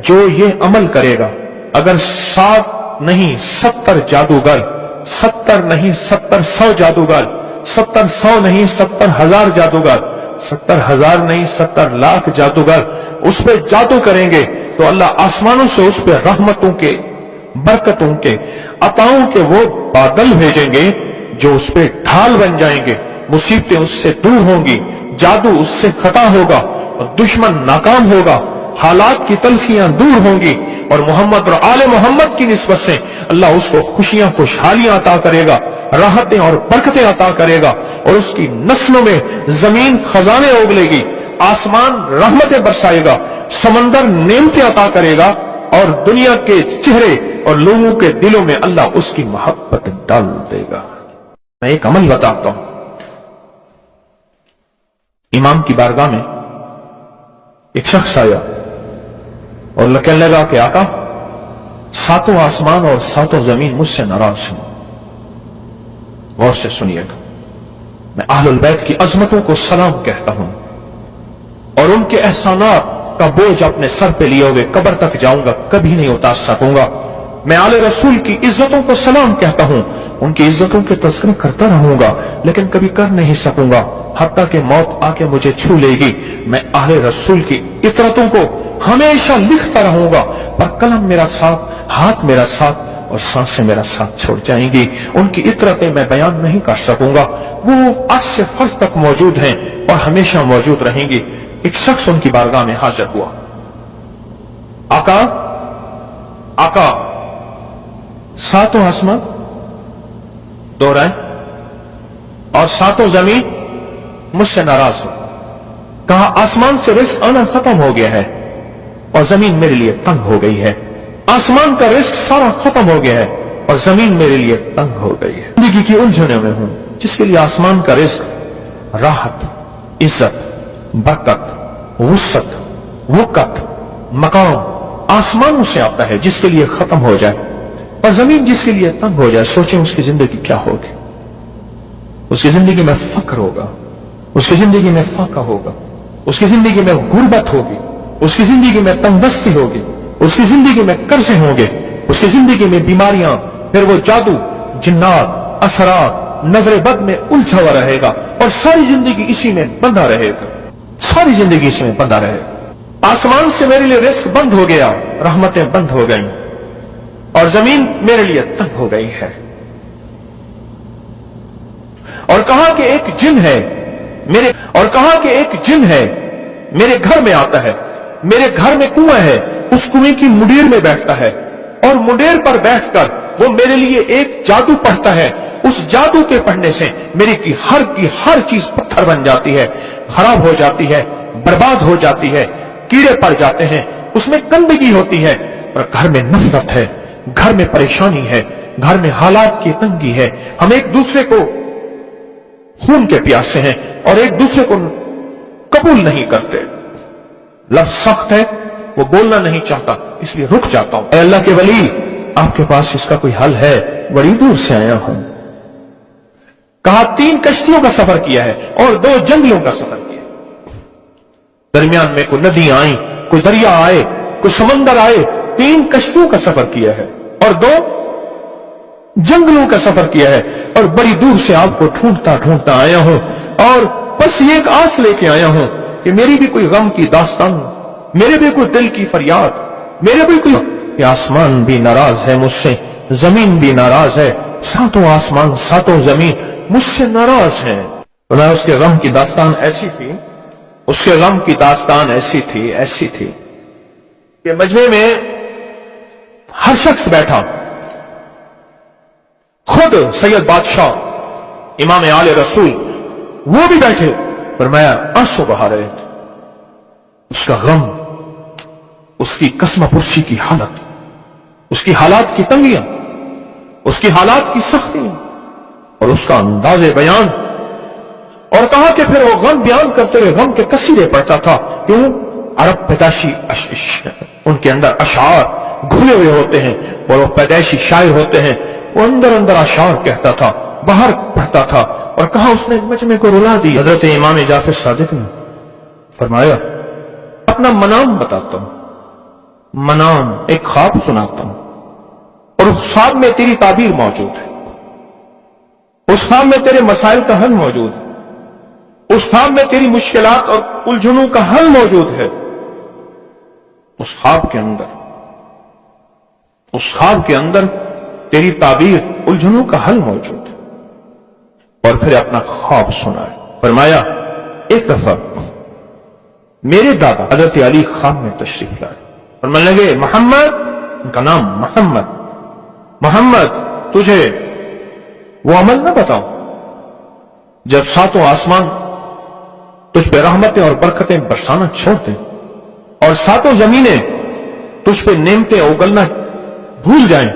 جو یہ عمل کرے گا، اگر 7 نہیں 70 جادوگر، 70 نہیں 70 100 جادوگر، 70 100 نہیں 70,000 جادوگر، 70,000 نہیں 70 لاکھ جادوگر اس پہ جادو کریں گے تو اللہ آسمانوں سے اس پہ رحمتوں کے، برکتوں کے، عطاؤں کے وہ بادل بھیجیں گے جو اس پہ ڈھال بن جائیں گے، مصیبتیں اس سے دور ہوں گی، جادو اس سے خطا ہوگا اور دشمن ناکام ہوگا، حالات کی تلخیاں دور ہوں گی، اور محمد اور آل محمد کی نسبت سے اللہ اس کو خوشیاں خوشحالیاں عطا کرے گا، راحتیں اور برکتیں عطا کرے گا، اور اس کی نسلوں میں زمین خزانے اگلے گی، آسمان رحمتیں برسائے گا، سمندر نعمتیں عطا کرے گا، اور دنیا کے چہرے اور لوگوں کے دلوں میں اللہ اس کی محبت ڈال دے گا۔ میں ایک عمل بتاتا ہوں۔ امام کی بارگاہ میں ایک شخص آیا اور کہنے لگا کہ آقا، 7 آسمان اور 7 زمین مجھ سے ناراض ہیں۔ غور سے سنیے گا، میں اہل البیت کی عظمتوں کو سلام کہتا ہوں اور ان کے احسانات کا بوجھ اپنے سر پہ لیے ہوئے قبر تک جاؤں گا، کبھی نہیں اتار سکوں گا۔ میں آل رسول کی عزتوں کو سلام کہتا ہوں، ان کی عزتوں کے تذکرے کرتا رہوں گا، لیکن کبھی کر نہیں سکوں گا حتیٰ کہ موت آ کے مجھے چھو لے گی۔ میں اہل رسول کی عطرتوں کو ہمیشہ لکھتا رہوں گا، پر قلم میرا ساتھ، ہاتھ میرا ساتھ اور سانسیں میرا ساتھ چھوڑ جائیں گی۔ ان کی عطرتیں میں بیان نہیں کر سکوں گا، وہ عرش سے فرش تک موجود ہیں اور ہمیشہ موجود رہیں گی۔ ایک شخص ان کی بارگاہ میں حاضر ہوا، آقا، آقا، 7 آسمان دہرائیں اور 7 زمین مجھ سے ناراض ہو۔ کہا آسمان سے رزق آنا ختم ہو گیا ہے اور زمین میرے لیے تنگ ہو گئی ہے۔ آسمان کا رزق سارا ختم ہو گیا ہے اور زمین میرے لیے تنگ ہو گئی ہے۔ زندگی کی الجھنوں میں ہوں، جس کے لیے آسمان کا رزق راحت، عزت، برکت، وسعت، وقت، مقام آسمانوں سے آتا ہے، جس کے لیے ختم ہو جائے، اور زمین جس کے لیے تنگ ہو جائے، سوچیں اس کی زندگی کیا ہوگی۔ اس کی زندگی میں فقر ہوگا، اس کی زندگی میں فاقہ ہوگا، اس کی زندگی میں غربت ہوگی، اس کی زندگی میں تنگ دستی ہوگی، اس کی زندگی میں قرضے ہوں گے، اس کی زندگی میں بیماریاں، پھر وہ جادو، جنات، اثرات، نظر بد میں الجھا ہوا رہے گا، اور ساری زندگی اسی میں بندھا رہے گا، ساری زندگی اسی میں بندھا رہے گا۔ آسمان سے میرے لیے رزق بند ہو گیا، رحمتیں بند ہو گئیں، اور زمین میرے لیے تنگ ہو گئی ہے۔ اور کہا کہ ایک جن ہے میرے گھر میں آتا ہے، میرے گھر میں کنواں ہے، اس کنویں کی منڈیر میں بیٹھتا ہے، اور منڈیر پر بیٹھ کر وہ میرے لیے ایک جادو پڑھتا ہے۔ اس جادو کے پڑھنے سے میری کی ہر چیز پتھر بن جاتی ہے، خراب ہو جاتی ہے، برباد ہو جاتی ہے، کیڑے پڑ جاتے ہیں، اس میں گندگی ہوتی ہے، اور گھر میں نفرت ہے، گھر میں پریشانی ہے، گھر میں حالات کی تنگی ہے، ہم ایک دوسرے کو خون کے پیاسے ہیں اور ایک دوسرے کو قبول نہیں کرتے۔ لفظ سخت ہے، وہ بولنا نہیں چاہتا، اس لیے رک جاتا ہوں۔ اے اللہ کے ولی، آپ کے پاس اس کا کوئی حل ہے؟ بڑی دور سے آیا ہوں۔ کہا 3 کشتیوں کا سفر کیا ہے اور 2 جنگلوں کا سفر کیا ہے، درمیان میں کوئی ندیاں آئیں، کوئی دریا آئے، کوئی سمندر آئے، 3 کشتیوں کا سفر کیا ہے اور 2 جنگلوں کا سفر کیا ہے، اور بڑی دور سے آپ کو ڈھونڈتا آیا ہوں، اور بس یہ ایک آس لے کے آیا ہوں کہ میری بھی کوئی غم کی داستان، میرے بھی کوئی دل کی فریاد، میرے بھی کوئی، کہ آسمان بھی ناراض ہے مجھ سے، زمین بھی ناراض ہے، 7 آسمان 7 زمین مجھ سے ناراض ہیں۔ اس کے غم کی داستان ایسی تھی، اس کے غم کی داستان ایسی تھی کہ مجمع میں ہر شخص بیٹھا، خود سید بادشاہ امام آل رسول وہ بھی بیٹھے، فرمایا آنسو بہا رہے تھے۔ اس کا غم، اس کی قسم پرسی کی حالت، اس کی حالات کی تنگیاں، اس کی حالات کی سختیاں، اور اس کا انداز بیان، اور کہا کہ پھر وہ غم بیان کرتے ہوئے غم کے قصیدے پڑھتا تھا۔ کیوں؟ عرب پیدائشی ان کے اندر اشعار گھلے ہوئے ہوتے ہیں، اور وہ پیدائشی شاعر ہوتے ہیں، وہ اندر اشعار کہتا تھا، باہر پڑھتا تھا، اور کہا اس نے مجمع کو رلا دی۔ حضرت امام جعفر صادق نے فرمایا اپنا منام بتاتا ہوں، منام ایک خواب سناتا ہوں اور اس خواب میں تیری تعبیر موجود ہے، اس خواب میں تیرے مسائل کا حل موجود ہے، اس خواب میں تیری مشکلات اور الجھنوں کا حل موجود ہے۔ اس خواب کے اندر تیری تعبیر الجھنوں کا حل موجود ہے۔ اور پھر اپنا خواب سنائے، فرمایا ایک دفعہ میرے دادا حضرت علی خواب میں تشریف لائے اور میں لگے محمد، ان کا نام محمد تجھے وہ عمل نہ بتاؤں جب ساتوں آسمان تجھ پہ رحمتیں اور برکتیں برسانا چھوڑ دیں اور ساتوں زمینیں تجھ پہ نعمتیں اگلنا بھول جائیں،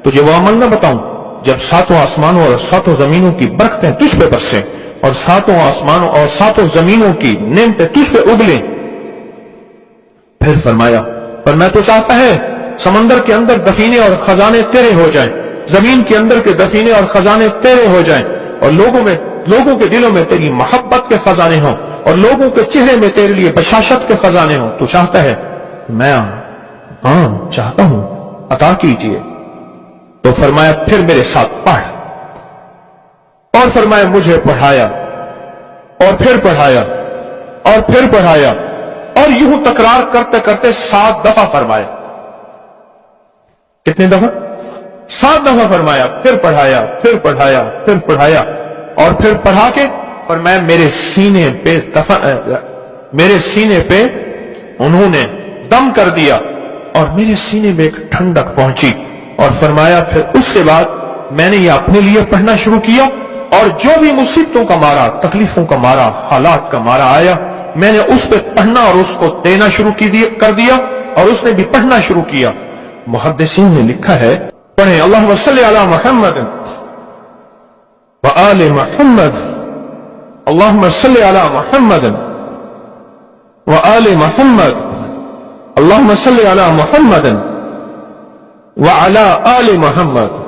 تجھے وہ عمل نہ بتاؤں جب ساتوں آسمانوں اور ساتوں زمینوں کی برکتیں تجھ پہ برسیں اور ساتوں آسمانوں اور ساتوں زمینوں کی نعمتیں تجھ پہ اگلیں۔ پھر فرمایا پر میں تو چاہتا ہے سمندر کے اندر دفینے اور خزانے تیرے ہو جائیں، زمین کے اندر کے دفینے اور خزانے تیرے ہو جائیں، اور لوگوں کے دلوں میں تیری محبت کے خزانے ہوں اور لوگوں کے چہرے میں تیرے لیے بشاشت کے خزانے ہوں۔ تو چاہتا ہے؟ میں ہاں چاہتا ہوں، عطا کیجئے۔ تو فرمایا پھر میرے ساتھ پڑھ، اور فرمایا مجھے پڑھایا اور پھر پڑھایا اور پھر پڑھایا، اور یوں تکرار کرتے کرتے 7 دفعہ فرمایا۔ کتنے دفعہ؟ 7 دفعہ فرمایا، پھر پڑھایا پھر پڑھایا پھر پڑھایا، اور پھر پڑھا کے فرمایا میرے سینے پہ انہوں نے دم کر دیا اور میرے سینے میں ایک ٹھنڈک پہنچی، اور فرمایا پھر اس کے بعد میں نے یہ اپنے لیے پڑھنا شروع کیا، اور جو بھی مصیبتوں کا مارا، تکلیفوں کا مارا، حالات کا مارا آیا، میں نے اس پہ پڑھنا اور اس کو دینا شروع کر دیا، اور اس نے بھی پڑھنا شروع کیا۔ محدثین نے لکھا ہے، پڑھیں اللہم صلی علی محمد وآل محمد، اللہم صلی علی محمد وآل محمد، اللہم صلی علی محمد وعلی آل محمد۔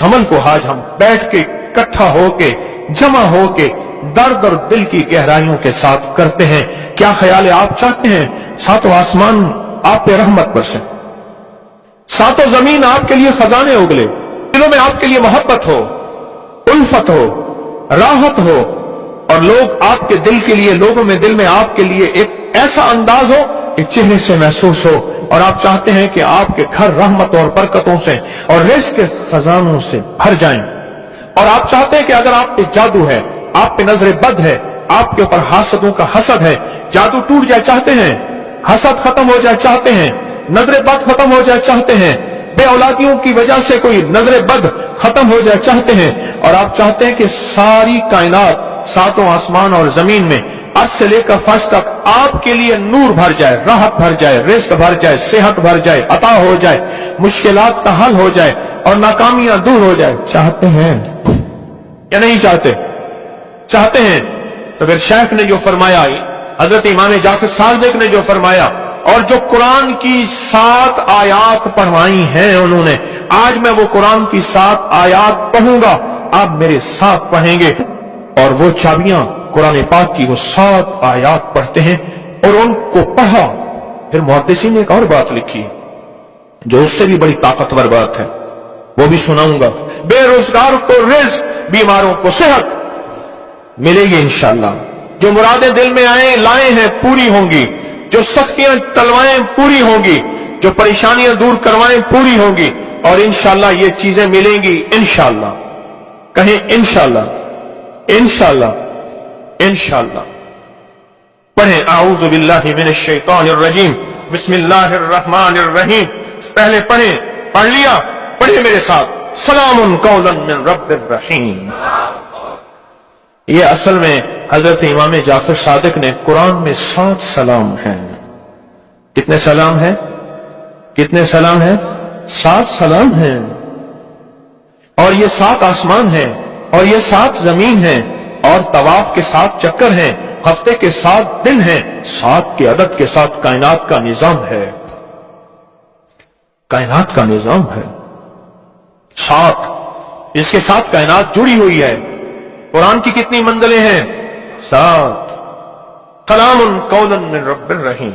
عمل کو آج ہم بیٹھ کے اکٹھا ہو کے جمع ہو کے درد اور دل کی گہرائیوں کے ساتھ کرتے ہیں۔ کیا خیال ہے؟ آپ چاہتے ہیں ساتوں آسمان آپ پہ رحمت برسے، ساتوں زمین آپ کے لیے خزانے اگلے، دلوں میں آپ کے لیے محبت ہو، الفت ہو، راحت ہو، اور لوگ آپ کے دل کے لیے، لوگوں میں دل میں آپ کے لیے ایک ایسا انداز ہو کہ چہرے سے محسوس ہو، اور آپ چاہتے ہیں کہ آپ کے گھر رحمت اور برکتوں سے اور رزق کے خزانوں سے بھر جائیں، اور آپ چاہتے ہیں کہ اگر آپ پہ جادو ہے، آپ پہ نظر بد ہے، آپ کے اوپر حاسدوں کا حسد ہے، جادو ٹوٹ جائے چاہتے ہیں، حسد ختم ہو جائے چاہتے ہیں، نظر بد ختم ہو جائے چاہتے ہیں، بے اولادیوں کی وجہ سے کوئی نظر بد ختم ہو جائے چاہتے ہیں، اور آپ چاہتے ہیں کہ ساری کائنات، ساتوں آسمان اور زمین میں عرش سے لے کر فرش تک آپ کے لیے نور بھر جائے، راحت بھر جائے، رزق بھر جائے، صحت بھر جائے، عطا ہو جائے، مشکلات کا حل ہو جائے اور ناکامیاں دور ہو جائے، چاہتے ہیں یا نہیں چاہتے؟ چاہتے ہیں۔ تو پھر شیخ نے جو فرمایا، حضرت امام جعفر صادق نے جو فرمایا، اور جو قرآن کی 7 آیات پڑھوائی ہیں انہوں نے، آج میں وہ قرآن کی 7 آیات پڑھوں گا، آپ میرے ساتھ پڑھیں گے، اور وہ چابیاں قرآن پاک کی وہ 7 آیات پڑھتے ہیں، اور ان کو پڑھا۔ پھر محدثین نے ایک اور بات لکھی جو اس سے بھی بڑی طاقتور بات ہے، وہ بھی سناؤں گا۔ بے روزگار کو رزق، بیماروں کو صحت ملے گی انشاءاللہ، جو مرادیں دل میں لائے ہیں پوری ہوں گی، جو سختیاں تلوائیں پوری ہوں گی، جو پریشانیاں دور کروائیں پوری ہوں گی، اور انشاءاللہ یہ چیزیں ملیں گی انشاءاللہ۔ کہیں انشاءاللہ، انشاءاللہ، انشاءاللہ۔ پڑھیں اعوذ باللہ من الشیطان الرجیم، بسم اللہ الرحمن الرحیم۔ پہلے پڑھیں، پڑھ لیا؟ پڑھیں میرے ساتھ، سلام قولا من رب الرحیم۔ یہ اصل میں حضرت امام جعفر صادق نے قرآن میں 7 سلام ہیں۔ کتنے سلام ہیں؟ کتنے سلام ہیں؟ 7 سلام ہیں، اور یہ 7 آسمان ہیں، اور یہ 7 زمین ہیں، اور طواف کے 7 چکر ہیں، ہفتے کے 7 دن ہیں، 7 کے عدد کے ساتھ کائنات کا نظام ہے، کائنات کا نظام ہے 7، اس کے ساتھ کائنات جڑی ہوئی ہے۔ قرآن کی کتنی منزلیں ہیں؟ 7۔ سلام قولا من رب الرحیم۔